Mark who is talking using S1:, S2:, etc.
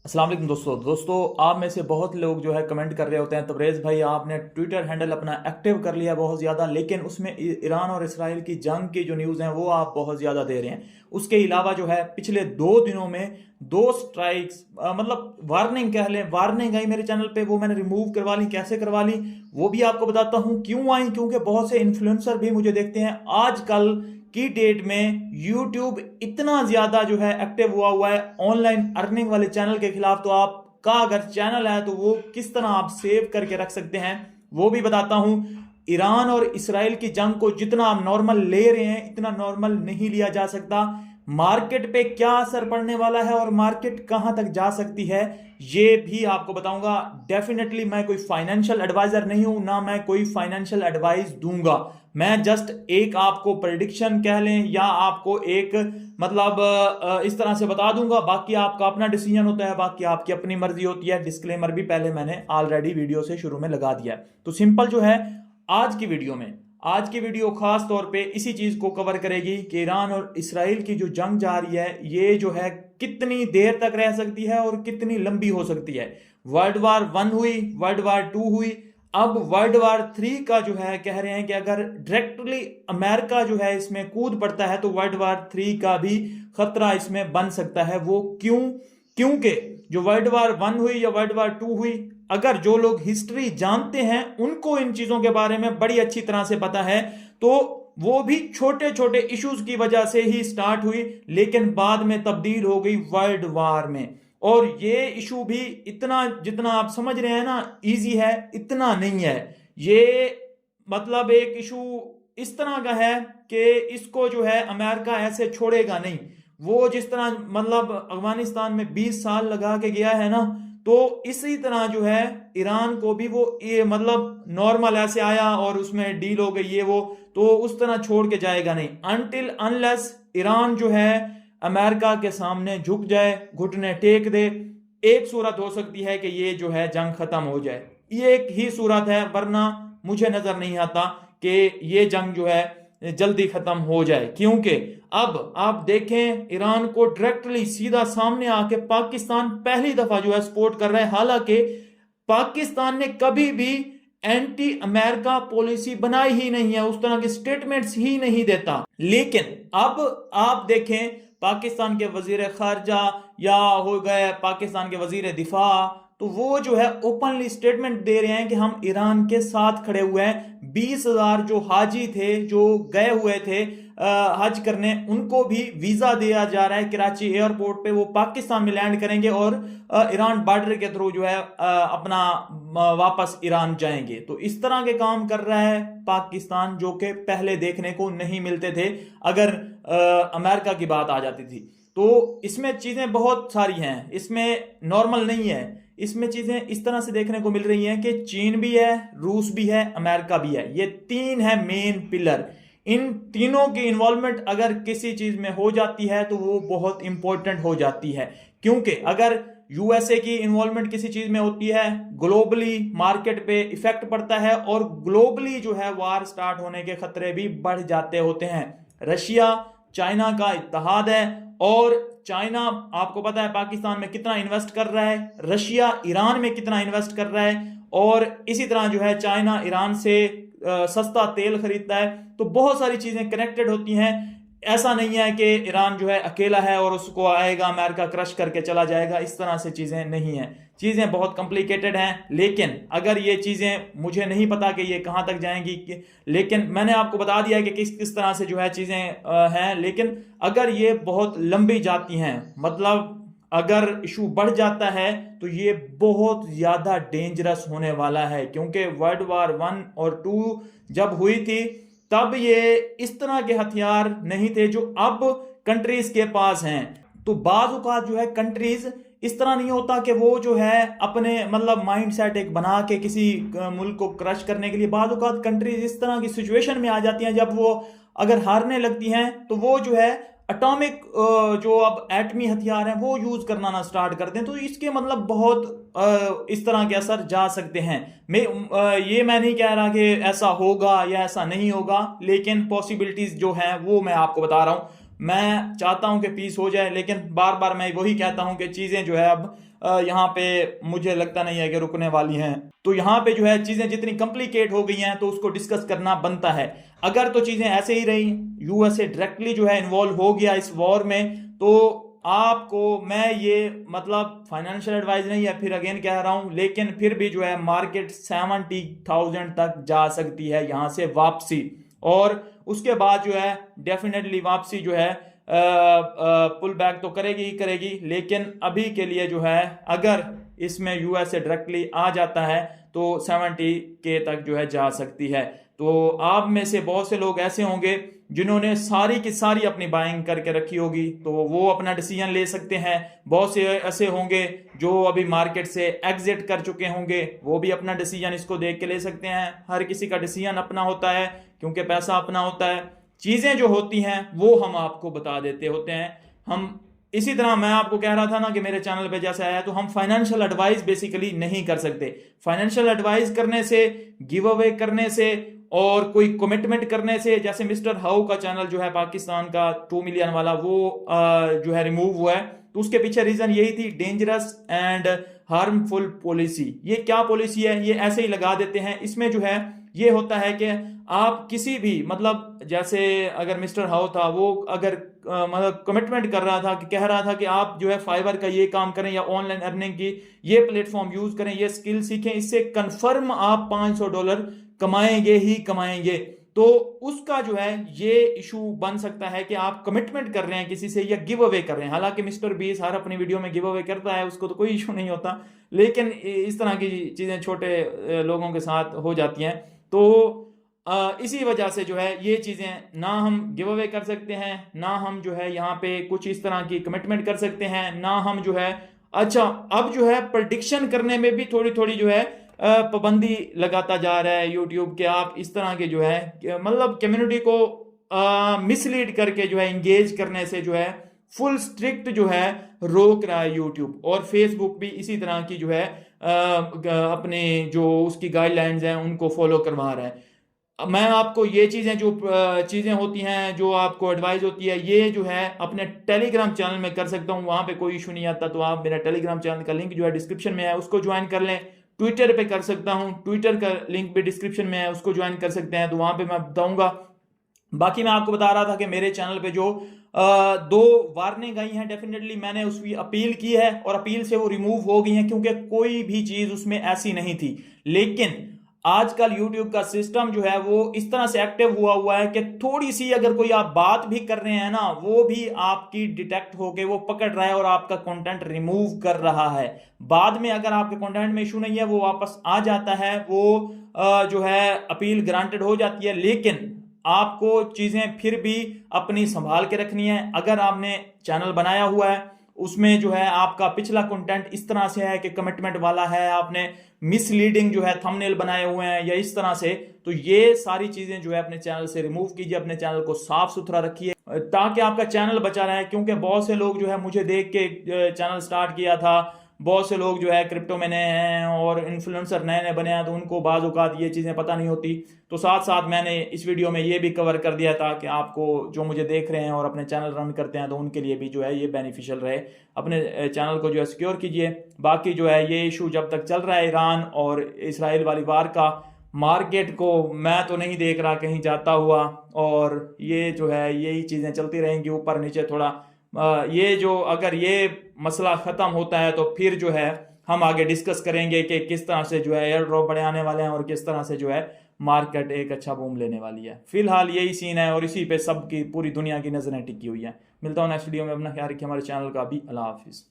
S1: अस्सलाम वालेकुम दोस्तों आप में से बहुत लोग जो है कमेंट कर रहे होते हैं तबरेज़ भाई आपने ट्विटर हैंडल अपना एक्टिव कर लिया बहुत ज़्यादा, लेकिन उसमें ईरान और इसराइल की जंग की जो न्यूज़ हैं वो आप बहुत ज़्यादा दे रहे हैं। उसके अलावा जो है पिछले 2 दिनों में 2 स्ट्राइक्स, मतलब वार्निंग कह लें, वार्निंग आई मेरे चैनल पे, वो मैंने रिमूव करवा ली। कैसे करवा ली वो भी आपको बताता हूँ। क्यों आई? क्योंकि बहुत से इन्फ्लुएंसर भी मुझे देखते हैं। आजकल की डेट में यूट्यूब इतना ज्यादा जो है एक्टिव हुआ है ऑनलाइन अर्निंग वाले चैनल के खिलाफ, तो आपका अगर चैनल है तो वो किस तरह आप सेव करके रख सकते हैं वो भी बताता हूं। ईरान और इसराइल की जंग को जितना आप नॉर्मल ले रहे हैं इतना नॉर्मल नहीं लिया जा सकता। मार्केट पे क्या असर पड़ने वाला है और मार्केट कहां तक जा सकती है ये भी आपको बताऊंगा। डेफिनेटली मैं कोई फाइनेंशियल एडवाइजर नहीं हूं, ना मैं कोई फाइनेंशियल एडवाइस दूंगा। मैं जस्ट एक आपको प्रेडिक्शन कह लें या आपको एक मतलब इस तरह से बता दूंगा। बाकी आपका अपना डिसीजन होता है, बाकी आपकी अपनी मर्जी होती है। डिस्क्लेमर भी पहले मैंने ऑलरेडी वीडियो से शुरू में लगा दिया है। तो सिंपल जो है आज की वीडियो खास तौर पे इसी चीज को कवर करेगी कि ईरान और इसराइल की जो जंग जा रही है ये जो है कितनी देर तक रह सकती है और कितनी लंबी हो सकती है। वर्ल्ड वार 1 हुई, वर्ल्ड वार 2 हुई, अब वर्ल्ड वार 3 का जो है कह रहे हैं कि अगर डायरेक्टली अमेरिका जो है इसमें कूद पड़ता है तो वर्ल्ड वार 3 का भी खतरा इसमें बन सकता है। वो क्यों? क्योंकि जो वर्ल्ड वार 1 हुई या वर्ल्ड वार 2 हुई, अगर जो लोग हिस्ट्री जानते हैं उनको इन चीजों के बारे में बड़ी अच्छी तरह से पता है, तो वो भी छोटे छोटे इश्यूज की वजह से ही स्टार्ट हुई लेकिन बाद में तब्दील हो गई वर्ल्ड वार में। और ये इशू भी इतना जितना आप समझ रहे हैं ना इजी है, इतना नहीं है ये। मतलब एक इशू इस तरह का है कि इसको जो है अमेरिका ऐसे छोड़ेगा नहीं। वो जिस तरह मतलब अफगानिस्तान में 20 साल लगा के गया है ना, तो इसी तरह जो है ईरान को भी वो ये मतलब नॉर्मल ऐसे आया और उसमें डील हो गई ये वो, तो उस तरह छोड़ के जाएगा नहीं अनटिल अनलेस ईरान जो है अमेरिका के सामने झुक जाए, घुटने टेक दे। एक सूरत हो सकती है कि ये जो है जंग खत्म हो जाए, ये एक ही सूरत है, वरना मुझे नजर नहीं आता कि ये जंग जो है जल्दी खत्म हो जाए। क्योंकि अब आप देखें ईरान को डायरेक्टली सीधा सामने आके पाकिस्तान पहली दफा जो है सपोर्ट कर रहा है। हालांकि पाकिस्तान ने कभी भी एंटी अमेरिका पॉलिसी बनाई ही नहीं है, उस तरह के स्टेटमेंट्स ही नहीं देता। लेकिन अब आप देखें पाकिस्तान के वजीर खारजा या हो गए पाकिस्तान के वजीर दिफा, तो वो जो है ओपनली स्टेटमेंट दे रहे हैं कि हम ईरान के साथ खड़े हुए हैं। 20,000 जो हाजी थे जो गए हुए थे हज करने, उनको भी वीजा दिया जा रहा है कराची एयरपोर्ट पे। वो पाकिस्तान में लैंड करेंगे और ईरान बॉर्डर के थ्रू जो है अपना वापस ईरान जाएंगे। तो इस तरह के काम कर रहा है पाकिस्तान जो कि पहले देखने को नहीं मिलते थे अगर अमेरिका की बात आ जाती थी। तो इसमें चीजें बहुत सारी हैं, इसमें नॉर्मल नहीं है। इसमें चीजें इस तरह से देखने को मिल रही हैं कि चीन भी है, रूस भी है, अमेरिका भी है। ये 3 है मेन पिलर। इन तीनों की इन्वॉल्वमेंट अगर किसी चीज में हो जाती है तो वो बहुत इंपॉर्टेंट हो जाती है। क्योंकि अगर यूएसए की इन्वॉल्वमेंट किसी चीज में होती है, ग्लोबली मार्केट पे इफेक्ट पड़ता है और ग्लोबली जो है वार स्टार्ट होने के खतरे भी बढ़ जाते होते हैं। रशिया चाइना का इत्तेहाद है और चाइना आपको पता है पाकिस्तान में कितना इन्वेस्ट कर रहा है, रशिया ईरान में कितना इन्वेस्ट कर रहा है, और इसी तरह जो है चाइना ईरान से सस्ता तेल खरीदता है। तो बहुत सारी चीजें कनेक्टेड होती हैं। ऐसा नहीं है कि ईरान जो है अकेला है और उसको आएगा अमेरिका क्रश करके चला जाएगा, इस तरह से चीजें नहीं हैं। चीजें बहुत कॉम्प्लिकेटेड हैं। लेकिन अगर ये चीजें मुझे नहीं पता कि ये कहां तक जाएंगी, लेकिन मैंने आपको बता दिया है कि किस किस तरह से जो है चीजें हैं। लेकिन अगर ये बहुत लंबी जाती हैं, मतलब अगर इशू बढ़ जाता है तो ये बहुत ज्यादा डेंजरस होने वाला है। क्योंकि वर्ल्ड वार 1 और 2 जब हुई थी तब ये इस तरह के हथियार नहीं थे जो अब कंट्रीज के पास हैं। तो बाज औकात जो है कंट्रीज इस तरह नहीं होता कि वो जो है अपने मतलब माइंड सेट एक बना के किसी मुल्क को क्रश करने के लिए, बाज औकात कंट्रीज इस तरह की सिचुएशन में आ जाती हैं जब वो अगर हारने लगती हैं तो वो जो है अटोमिक जो अब एटमी हथियार हैं वो यूज करना ना स्टार्ट कर दें। तो इसके मतलब बहुत इस तरह के असर जा सकते हैं। मैं नहीं कह रहा कि ऐसा होगा या ऐसा नहीं होगा, लेकिन पॉसिबिलिटीज जो हैं वो मैं आपको बता रहा हूं। मैं चाहता हूं कि पीस हो जाए, लेकिन बार बार मैं वही कहता हूं कि चीजें जो है अब यहाँ पे मुझे लगता नहीं है कि रुकने वाली हैं। तो यहाँ पे जो है चीजें जितनी कॉम्प्लिकेट हो गई हैं तो उसको डिस्कस करना बनता है। अगर तो चीजें ऐसे ही रही, यूएसए डायरेक्टली जो है इन्वॉल्व हो गया इस वॉर में, तो आपको मैं ये मतलब फाइनेंशियल एडवाइस नहीं है, फिर अगेन कह रहा हूं, लेकिन फिर भी जो है मार्केट 70,000 तक जा सकती है यहां से वापसी। और उसके बाद जो है डेफिनेटली वापसी जो है पुल बैक तो करेगी ही करेगी, लेकिन अभी के लिए जो है अगर इसमें यूएसए डायरेक्टली आ जाता है तो 70K तक जो है जा सकती है। तो आप में से बहुत से लोग ऐसे होंगे जिन्होंने सारी की सारी अपनी बाइंग करके रखी होगी, तो वो अपना डिसीजन ले सकते हैं। बहुत से ऐसे होंगे जो अभी मार्केट से एग्जिट कर चुके होंगे, वो भी अपना डिसीजन इसको देख के ले सकते हैं। हर किसी का डिसीजन अपना होता है, क्योंकि पैसा अपना होता है। चीजें जो होती हैं वो हम आपको बता देते होते हैं। हम इसी तरह मैं आपको कह रहा था ना कि मेरे चैनल पे जैसे आया, तो हम फाइनेंशियल एडवाइस बेसिकली नहीं कर सकते। फाइनेंशियल एडवाइस करने से, गिव अवे करने से और कोई कमिटमेंट करने से, जैसे मिस्टर हाउ का चैनल जो है पाकिस्तान का 2 मिलियन वाला, वो जो है रिमूव हुआ है, तो उसके पीछे रीजन यही थी, डेंजरस एंड हार्मफुल पॉलिसी। ये क्या पॉलिसी है, ये ऐसे ही लगा देते हैं। इसमें जो है ये होता है कि आप किसी भी मतलब जैसे अगर मिस्टर हाउ था, वो अगर मतलब कमिटमेंट कर रहा था कि कह रहा था कि आप जो है फाइवर का ये काम करें या ऑनलाइन अर्निंग की ये प्लेटफॉर्म यूज करें, ये स्किल सीखें, इससे कंफर्म आप $500 कमाएंगे ही कमाएंगे, तो उसका जो है ये इशू बन सकता है कि आप कमिटमेंट कर रहे हैं किसी से या गिव अवे कर रहे हैं। हालांकि मिस्टर बीस हर अपनी वीडियो में गिव अवे करता है, उसको तो कोई इशू नहीं होता, लेकिन इस तरह की चीजें छोटे लोगों के साथ हो जाती हैं। तो इसी वजह से जो है ये चीजें ना हम गिव अवे कर सकते हैं, ना हम जो है यहाँ पे कुछ इस तरह की कमिटमेंट कर सकते हैं, ना हम जो है अच्छा अब जो है प्रेडिक्शन करने में भी थोड़ी थोड़ी जो है पाबंदी लगाता जा रहा है यूट्यूब के। आप इस तरह के जो है मतलब कम्युनिटी को मिसलीड करके जो है इंगेज करने से जो है फुल स्ट्रिक्ट जो है रोक रहा है यूट्यूब। और फेसबुक भी इसी तरह की जो है अपने जो उसकी गाइडलाइंस हैं उनको फॉलो करवा रहा है। मैं आपको ये चीजें जो चीजें होती हैं जो आपको एडवाइस होती है, ये जो है अपने टेलीग्राम चैनल में कर सकता हूँ, वहां पे कोई इशू नहीं आता। तो आप मेरा टेलीग्राम चैनल का लिंक जो है डिस्क्रिप्शन में है, उसको ज्वाइन कर लें। ट्विटर पे कर सकता हूँ, ट्विटर का लिंक भी डिस्क्रिप्शन में है, उसको ज्वाइन कर सकते हैं, तो वहां पे मैं बताऊंगा। बाकी मैं आपको बता रहा था कि मेरे चैनल पे जो 2 वार्निंग आई हैं, डेफिनेटली मैंने उसकी अपील की है और अपील से वो रिमूव हो गई हैं, क्योंकि कोई भी चीज उसमें ऐसी नहीं थी। लेकिन आजकल यूट्यूब का सिस्टम जो है वो इस तरह से एक्टिव हुआ है कि थोड़ी सी अगर कोई आप बात भी कर रहे हैं ना, वो भी आपकी डिटेक्ट होके वो पकड़ रहा है और आपका कंटेंट रिमूव कर रहा है। बाद में अगर आपके कंटेंट में इशू नहीं है, वो वापस आ जाता है, वो जो है अपील ग्रांटेड हो जाती है। लेकिन आपको चीजें फिर भी अपनी संभाल के रखनी है। अगर आपने चैनल बनाया हुआ है, उसमें जो है आपका पिछला कंटेंट इस तरह से है कि कमिटमेंट वाला है, आपने मिसलीडिंग जो है थंबनेल बनाए हुए हैं या इस तरह से, तो ये सारी चीजें जो है अपने चैनल से रिमूव कीजिए। अपने चैनल को साफ सुथरा रखिए ताकि आपका चैनल बचा रहे। क्योंकि बहुत से लोग जो है मुझे देख के चैनल स्टार्ट किया था, बहुत से लोग जो है क्रिप्टो में नए हैं और इन्फ्लुएंसर नए नए बने हैं, तो उनको बाज़ औक़ात ये चीज़ें पता नहीं होती। तो साथ साथ मैंने इस वीडियो में ये भी कवर कर दिया था कि आपको जो मुझे देख रहे हैं और अपने चैनल रन करते हैं, तो उनके लिए भी जो है ये बेनिफिशियल रहे। अपने चैनल को जो है सिक्योर कीजिए। बाकी जो है ये इशू जब तक चल रहा है ईरान और इसराइल वाली वार का, मार्केट को मैं तो नहीं देख रहा कहीं जाता हुआ, और ये जो है यही चीज़ें चलती रहेंगी ऊपर नीचे थोड़ा। ये जो अगर ये मसला ख़त्म होता है तो फिर जो है हम आगे डिस्कस करेंगे कि किस तरह से जो है एयर ड्रॉप बड़े आने वाले हैं और किस तरह से जो है मार्केट एक अच्छा बूम लेने वाली है। फिलहाल यही सीन है और इसी पे सबकी पूरी दुनिया की नज़रें टिकी हुई है। मिलता हूँ नेक्स्ट वीडियो में। अपना ख्याल रखिए, हमारे चैनल का भी। अल्लाह हाफिज़।